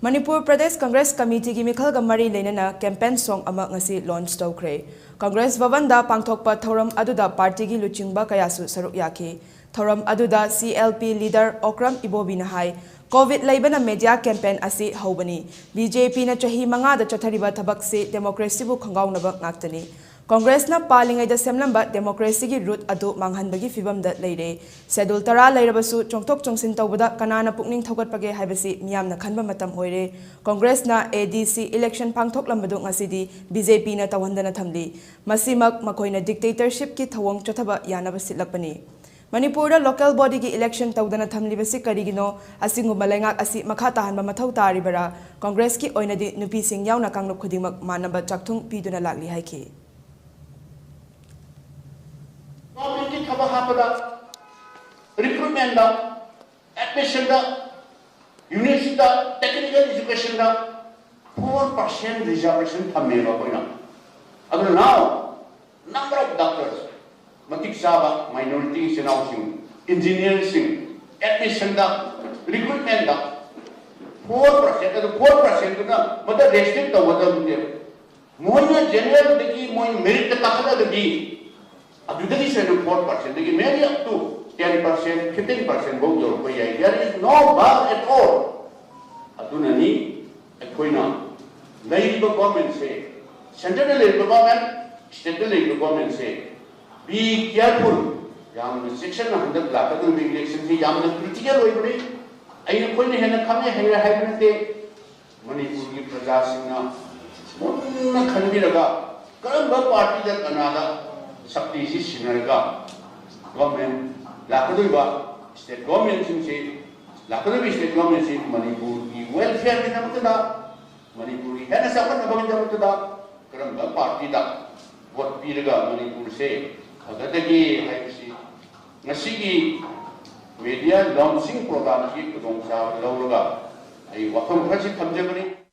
Manipur Pradesh Congress Committee ki Mikhal Gamari Leinana campaign song ama ngasi launch Toukhre. Congress Bhavanda pangthokpa thoram aduda party ki luchingba kayasu saruk yaki. Thoram aduda CLP leader Okram Ibobina hai COVID laibana media campaign asi haubani. BJP na chahi manga da chathariba thabak se democracy bu khangaunaba ngaktani. Congress na palingai da semlamba democracy ki root adu manghanbagi fibam da leire. Schedule tara leirabasu chongtok chongsin tawbada kanana pukning thogatpage haibasi miyamna khanba matam oire. Congress na ADC election pangthok lambadu ngasidi BJP na tawandana thamli. Masimak makoina dictatorship ki thawong chathaba yanaba sitlakpani. Manipur da local body ki election tawdana thamlibasi karigino asingu malengak asi makha tahanba mathau taribara. Congress ki oinadi nupi sing yauna kanglup khudingmak manaba chakthung piduna lakli haiki. Recruitment, admission, units, technical education, 4% reservation now, number of doctors, minorities in housing, engineering, admission, recruitment, 4%, 4%, but the restrict over the more general, the merit, Adudani said 4%, they may up to 10%, 15% vote. There is no bar at all. Adunani, Aquina, Labour government say, central Labour government, state Labour government say, be careful. Young section of the black elections, the young critical way. I am going to come here, have a Manipur Pradesh, Muna Kandiraga, Karamba party that another. Sakti Sinarga government, Lakaduba, state government, Lakadubi state government, Manipur, welfare in Amtada, Manipuri, and a second about Amtada, Karamba party that what Piraga, Manipur say, Agatagi, Ngasi, media launching program, Kudonsa, Lauraga, a Wakam President Germany.